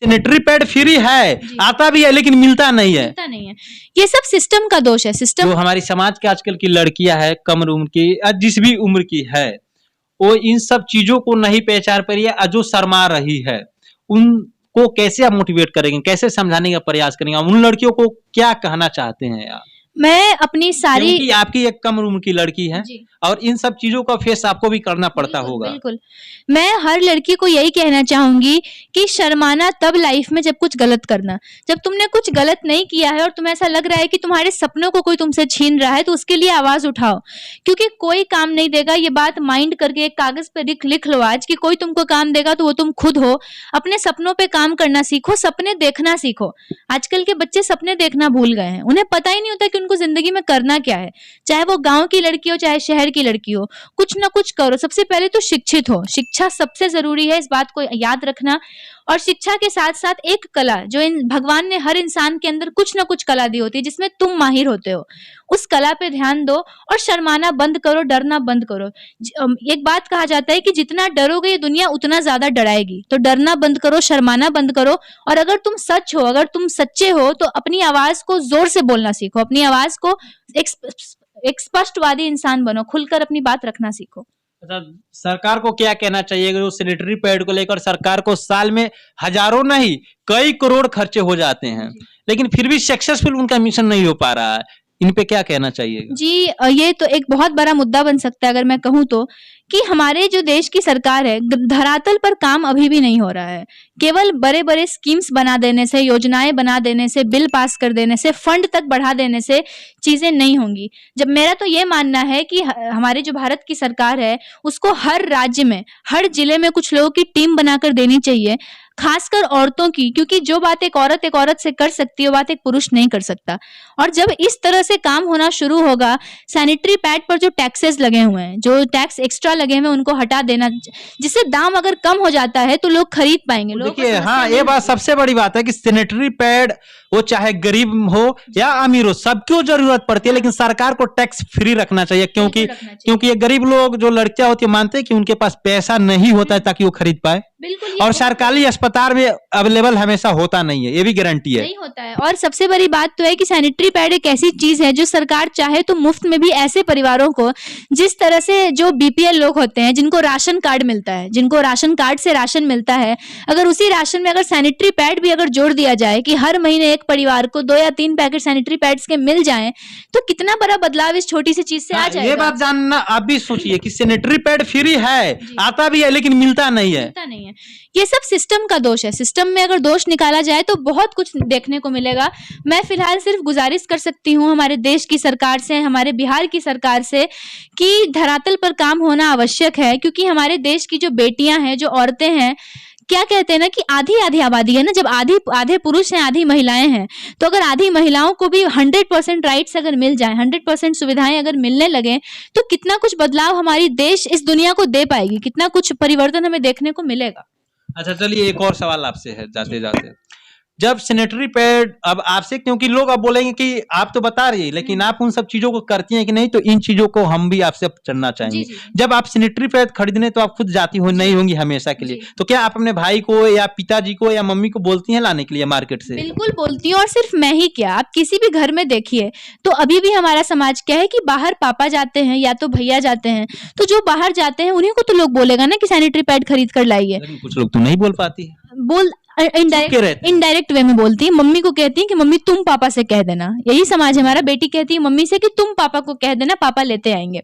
Sanitary pad free है, जी। आता भी है लेकिन मिलता नहीं है। मिलता नहीं है। ये सब सिस्टम का दोष है। जो सिस्टम हमारी समाज के आजकल की लड़कियां है, कम उम्र की या जिस भी उम्र की है, वो इन सब चीजों को नहीं पहचान पा रही है, जो शर्मा रही है, उनको कैसे आप मोटिवेट करेंगे, कैसे समझाने का प्रयास करेंगे, उन लड़कियों को क्या कहना चाहते हैं आप? मैं अपनी सारी क्योंकि आपकी एक कम उम्र की लड़की है जी और इन सब चीजों का फेस आपको भी करना पड़ता बिल्कुल, होगा। बिल्कुल। मैं हर लड़की को यही कहना चाहूंगी कि शर्माना तब लाइफ में जब कुछ गलत करना। जब तुमने कुछ गलत नहीं किया है और तुम्हें ऐसा लग रहा है कि तुम्हारे सपनों को कोई तुमसे छीन रहा है, तो उसके लिए आवाज उठाओ, क्योंकि कोई काम नहीं देगा। ये बात माइंड करके एक कागज पे लिख लो आज कि कोई तुमको काम देगा तो वो तुम खुद हो। अपने सपनों पे काम करना सीखो, सपने देखना सीखो। आजकल के बच्चे सपने देखना भूल गए हैं, उन्हें पता ही नहीं होता कि उनको जिंदगी में करना क्या है। चाहे वो गांव की लड़की हो चाहे शहर की लड़की हो, कुछ ना कुछ करो। सबसे पहले तो शिक्षित हो, शिक्षा सबसे जरूरी है, इस बात को याद रखना। और शिक्षा के साथ साथ एक कला, जो भगवान ने हर इंसान के अंदर कुछ ना कुछ कला दी होती है जिसमें तुम माहिर होते हो, उस कला पे ध्यान दो और शर्माना बंद करो, डरना बंद करो। एक बात कहा जाता है कि जितना डरोगे ये दुनिया उतना ज्यादा डराएगी। तो डरना बंद करो, शर्माना बंद करो। और अगर तुम सच हो, अगर तुम सच्चे हो, तो अपनी आवाज को जोर से बोलना सीखो। अपनी आवाज को एक स्पष्टवादी इंसान बनो, खुलकर अपनी बात रखना सीखो। अच्छा, सरकार को क्या कहना चाहिए जो सैनिटरी पैड को लेकर? सरकार को साल में हजारों नहीं कई करोड़ खर्चे हो जाते हैं, लेकिन फिर भी सक्सेसफुल उनका मिशन नहीं हो पा रहा है। इन पे क्या कहना चाहिए? जी ये तो एक बहुत बड़ा मुद्दा बन सकता है अगर मैं कहूँ तो, कि हमारे जो देश की सरकार है, धरातल पर काम अभी भी नहीं हो रहा है। केवल बड़े बड़े स्कीम्स बना देने से, योजनाएं बना देने से, बिल पास कर देने से, फंड तक बढ़ा देने से चीजें नहीं होंगी। जब मेरा तो ये मानना है कि हमारे जो भारत की सरकार है, उसको हर राज्य में, हर जिले में कुछ लोगों की टीम बनाकर देनी चाहिए, खासकर औरतों की, क्योंकि जो बात एक औरत से कर सकती है वो बात एक पुरुष नहीं कर सकता। और जब इस तरह से काम होना शुरू होगा, सैनिटरी पैड पर जो टैक्सेस लगे हुए हैं, जो टैक्स एक्स्ट्रा लगे हुए हैं, उनको हटा देना, जिससे दाम अगर कम हो जाता है तो लोग खरीद पाएंगे। देखिए, हाँ, ये बात सबसे बड़ी बात है कि सैनिटरी पैड वो चाहे गरीब हो या अमीर हो, सबको जरूरत पड़ती है, लेकिन सरकार को टैक्स फ्री रखना चाहिए। क्योंकि ये गरीब लोग, जो लड़कियां होती है, मानते हैं कि उनके पास पैसा नहीं होता है ताकि वो खरीद पाए। और सरकारी अस्पताल में अवेलेबल हमेशा होता नहीं है, ये भी गारंटी है, नहीं होता है। और सबसे बड़ी बात तो है कि सैनिटरी पैड एक ऐसी चीज है जो सरकार चाहे तो मुफ्त में भी ऐसे परिवारों को, जिस तरह से जो बीपीएल लोग होते हैं, जिनको राशन कार्ड मिलता है, जिनको राशन कार्ड से राशन मिलता है, अगर उसी राशन में अगर सैनिटरी पैड भी अगर जोड़ दिया जाए कि हर महीने एक परिवार को 2 या 3 पैकेट सैनिटरी पैड्स के मिल जाएं, तो कितना बड़ा बदलाव इस छोटी सी चीज से आ जाएगा। ये बात जानना आप भी सोचिए कि सैनिटरी पैड फ्री है, आता भी है लेकिन मिलता नहीं है। ये सब सिस्टम का दोष है। सिस्टम में अगर दोष निकाला जाए तो बहुत कुछ देखने को मिलेगा। मैं फिलहाल सिर्फ गुजारिश कर सकती हूँ हमारे देश की सरकार से, हमारे बिहार की सरकार से, कि धरातल पर काम होना आवश्यक है। क्योंकि हमारे देश की जो बेटियां हैं, जो औरतें हैं, क्या कहते हैं ना कि आधी आधी आबादी है ना, जब आधे पुरुष हैं, आधी महिलाएं हैं, तो अगर आधी महिलाओं को भी 100% राइट्स अगर मिल जाए, 100% सुविधाएं अगर मिलने लगे, तो कितना कुछ बदलाव हमारी देश इस दुनिया को दे पाएगी, कितना कुछ परिवर्तन हमें देखने को मिलेगा। अच्छा, चलिए एक और सवाल आपसे है जाते जाते। जब सैनिटरी पैड अब आपसे, क्योंकि लोग अब बोलेंगे कि आप तो बता रही है लेकिन आप उन सब चीजों को करती हैं कि नहीं, तो इन चीजों को हम भी आपसे जानना चाहेंगे। जब आप सैनिटरी पैड खरीदने तो आप खुद जाती हो नहीं होंगी हमेशा के लिए, तो क्या आप अपने भाई को या पिताजी को या मम्मी को बोलती हैं लाने के लिए मार्केट से? बिल्कुल बोलती हूँ। और सिर्फ मैं ही क्या, आप किसी भी घर में देखिए तो अभी भी हमारा समाज क्या है कि बाहर पापा जाते हैं या तो भैया जाते हैं, तो जो बाहर जाते हैं उन्हीं को तो लोग बोलेगा ना कि सैनिटरी पैड खरीद कर लाइए। कुछ लोग तो नहीं बोल पाती, इनडायरेक्ट वे में बोलती है। मम्मी को कहती है कि मम्मी तुम पापा से कह देना, यही समाज है हमारा। बेटी कहती है मम्मी से कि तुम पापा को कह देना, पापा लेते आएंगे।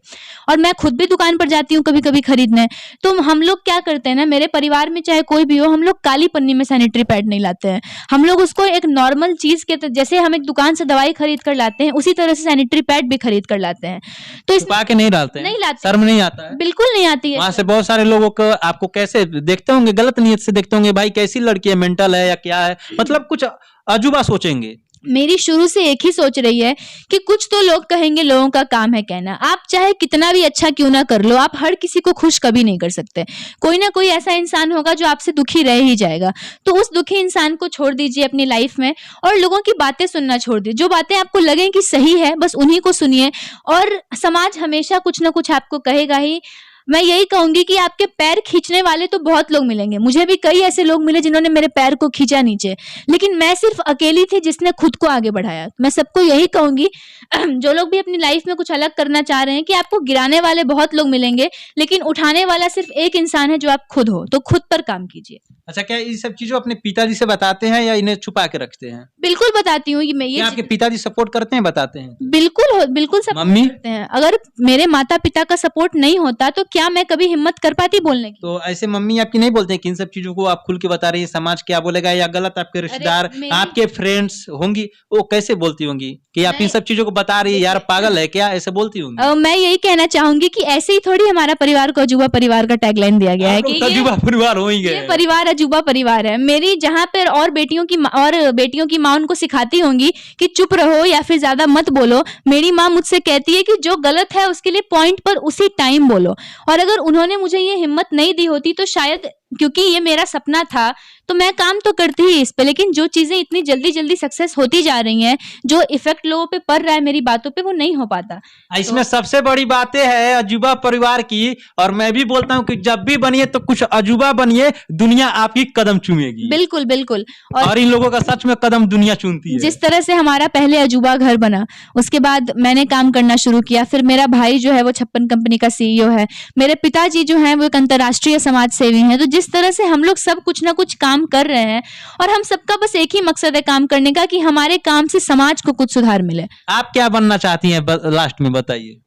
और मैं खुद भी दुकान पर जाती हूँ कभी कभी खरीदने, तो हम लोग क्या करते हैं ना, मेरे परिवार में चाहे कोई भी हो, हम लोग काली पन्नी में सैनिटरी पैड नहीं लाते हैं। हम लोग उसको एक नॉर्मल चीज के, जैसे हम एक दुकान से दवाई खरीद कर लाते हैं, उसी तरह से सैनिटरी पैड भी खरीद कर लाते हैं। तो इसमें के नहीं डालते हैं, नहीं लाते, शर्म नहीं आता है? बिल्कुल नहीं आती है। वहां से बहुत सारे लोगों को आपको कैसे देखते होंगे, गलत नियत से देखते होंगे, भाई कैसी लड़की है, मेंटल है या क्या है, मतलब कुछ अजूबा सोचेंगे। मेरी शुरू से एक ही सोच रही है कि कुछ तो लोग कहेंगे, लोगों का काम है कहना। आप चाहे कितना भी अच्छा क्यों ना कर लो, आप हर किसी को खुश कभी नहीं कर सकते। कोई ना कोई ऐसा इंसान होगा जो आपसे दुखी रह ही जाएगा। तो उस दुखी इंसान को छोड़ दीजिए अपनी लाइफ में और लोगों की बातें सुनना छोड़ दीजिए। जो बातें आपको लगे कि सही है, बस उन्हीं को सुनिए। और समाज हमेशा कुछ ना कुछ आपको कहेगा ही। मैं यही कहूंगी कि आपके पैर खींचने वाले तो बहुत लोग मिलेंगे, मुझे भी कई ऐसे लोग मिले जिन्होंने मेरे पैर को खींचा नीचे, लेकिन मैं सिर्फ अकेली थी जिसने खुद को आगे बढ़ाया। मैं सबको यही कहूंगी जो लोग भी अपनी लाइफ में कुछ अलग करना चाह रहे हैं कि आपको गिराने वाले बहुत लोग मिलेंगे, लेकिन उठाने वाला सिर्फ एक इंसान है जो आप खुद हो, तो खुद पर काम कीजिए। अच्छा, क्या ये सब चीजों अपने पिताजी से बताते हैं या इन्हें छुपा के रखते हैं? बिल्कुल बताती हूँ, मैं ये क्या आपके पिताजी सपोर्ट करते हैं, बताते हैं? बिल्कुल सब मम्मी? करते हैं। अगर मेरे माता पिता का सपोर्ट नहीं होता तो क्या मैं कभी हिम्मत कर पाती बोलने की? तो ऐसे मम्मी आपकी नहीं बोलते हैं कि इन सब चीजों को आप खुल के बता रही है, समाज क्या बोलेगा या गलत? आपके रिश्तेदार, आपके फ्रेंड्स होंगी, वो कैसे बोलती होंगी कि आप इन सब चीजों को बता रही है, यार पागल है क्या, ऐसे बोलती होंगी? मैं यही कहना चाहूंगी कि ऐसे ही थोड़ी हमारा परिवार को अजूबा परिवार का टैगलाइन दिया गया है कि अजूबा परिवार हो ही गए। ये परिवार अजूबा परिवार है। मेरी जहाँ पर और बेटियों की माँ उनको सिखाती होंगी कि चुप रहो या फिर ज्यादा मत बोलो, मेरी माँ मुझसे कहती है कि जो गलत है उसके लिए पॉइंट पर उसी टाइम बोलो। और अगर उन्होंने मुझे ये हिम्मत नहीं दी होती तो शायद, क्योंकि ये मेरा सपना था, तो मैं काम तो करती ही इस पे, लेकिन जो चीजें इतनी जल्दी जल्दी सक्सेस होती जा रही हैं, जो इफेक्ट लोगों पे पड़ रहा है मेरी बातों पे, वो नहीं हो पाता। इसमें सबसे बड़ी बातें है अजूबा परिवार की, और मैं भी बोलता हूँ कि जब भी बनिए तो कुछ अजूबा बनिए, दुनिया आपकी कदम चूमेगी। बिल्कुल बिल्कुल। और इन लोगों का सच में कदम दुनिया चूमती है। जिस तरह से हमारा पहले अजूबा घर बना, उसके बाद मैंने काम करना शुरू किया, फिर मेरा भाई जो है वो 56 कंपनी का CEO है, मेरे पिताजी जो हैं वो एक अंतर्राष्ट्रीय समाज सेवी हैं। तो जिस तरह से हम लोग सब कुछ ना कुछ काम कर रहे हैं, और हम सबका बस एक ही मकसद है काम करने का कि हमारे काम से समाज को कुछ सुधार मिले। आप क्या बनना चाहती हैं, लास्ट में बताइए?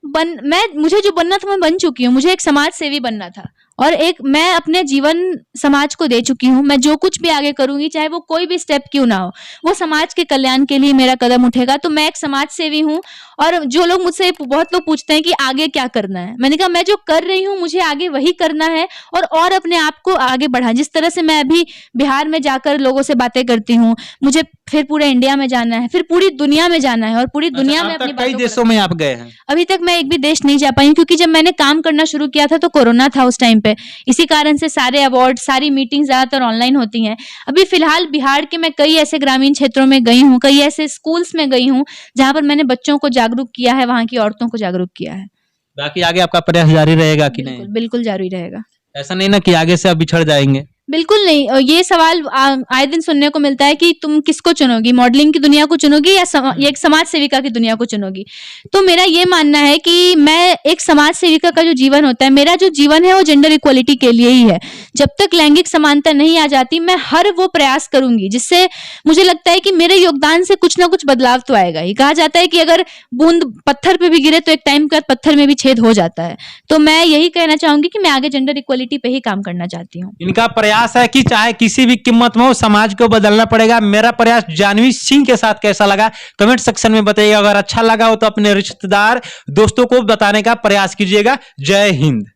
मुझे जो बनना था मैं बन चुकी हूँ। मुझे एक समाज सेवी बनना था, और मैं अपने जीवन समाज को दे चुकी हूँ। मैं जो कुछ भी आगे करूंगी, चाहे वो कोई भी स्टेप क्यों ना हो, वो समाज के कल्याण के लिए मेरा कदम उठेगा। तो मैं एक समाज सेवी हूँ। और जो लोग मुझसे, बहुत लोग पूछते हैं कि आगे क्या करना है, मैंने कहा मैं जो कर रही हूँ मुझे आगे वही करना है, और अपने आप को आगे बढ़ा। जिस तरह से मैं अभी बिहार में जाकर लोगों से बातें करती हूँ, मुझे फिर पूरे इंडिया में जाना है, फिर पूरी दुनिया में जाना है, और पूरी दुनिया में अपनी कई देशों में आप गए हैं? अभी तक मैं एक भी देश नहीं जा पाई, क्योंकि जब मैंने काम करना शुरू किया था तो कोरोना था उस टाइम पे। इसी कारण से सारे अवार्ड, सारी मीटिंग ज्यादातर ऑनलाइन होती हैं। अभी फिलहाल बिहार के मैं कई ऐसे ग्रामीण क्षेत्रों में गई हूँ, कई ऐसे स्कूल्स में गई हूँ जहां पर मैंने बच्चों को जागरूक किया है, वहां की औरतों को जागरूक किया है। बाकी आगे आपका प्रयास जारी रहेगा कि नहीं? बिल्कुल जारी रहेगा। ऐसा नहीं ना कि आगे से आप बिछड़ जाएंगे? बिल्कुल नहीं। ये सवाल आए दिन सुनने को मिलता है कि तुम किसको चुनोगी, मॉडलिंग की दुनिया को चुनोगी या एक समाज सेविका की दुनिया को चुनोगी? तो मेरा ये मानना है कि मैं एक समाज सेविका का जो जीवन होता है, मेरा जो जीवन है वो जेंडर इक्वलिटी के लिए ही है। जब तक लैंगिक समानता नहीं आ जाती, मैं हर वो प्रयास करूंगी जिससे मुझे लगता है कि मेरे योगदान से कुछ ना कुछ बदलाव तो आएगा ही। कहा जाता है कि अगर बूंद पत्थर पे भी गिरे तो एक टाइम के बाद पत्थर में भी छेद हो जाता है। तो मैं यही कहना चाहूंगी कि मैं आगे जेंडर इक्वलिटी पे ही काम करना चाहती हूँ। इनका प्रयास है कि चाहे किसी भी कीमत में हो, समाज को बदलना पड़ेगा। मेरा प्रयास जानवी सिंह के साथ कैसा लगा कमेंट सेक्शन में बताइएगा। अगर अच्छा लगा हो तो अपने रिश्तेदार, दोस्तों को बताने का प्रयास कीजिएगा। जय हिंद।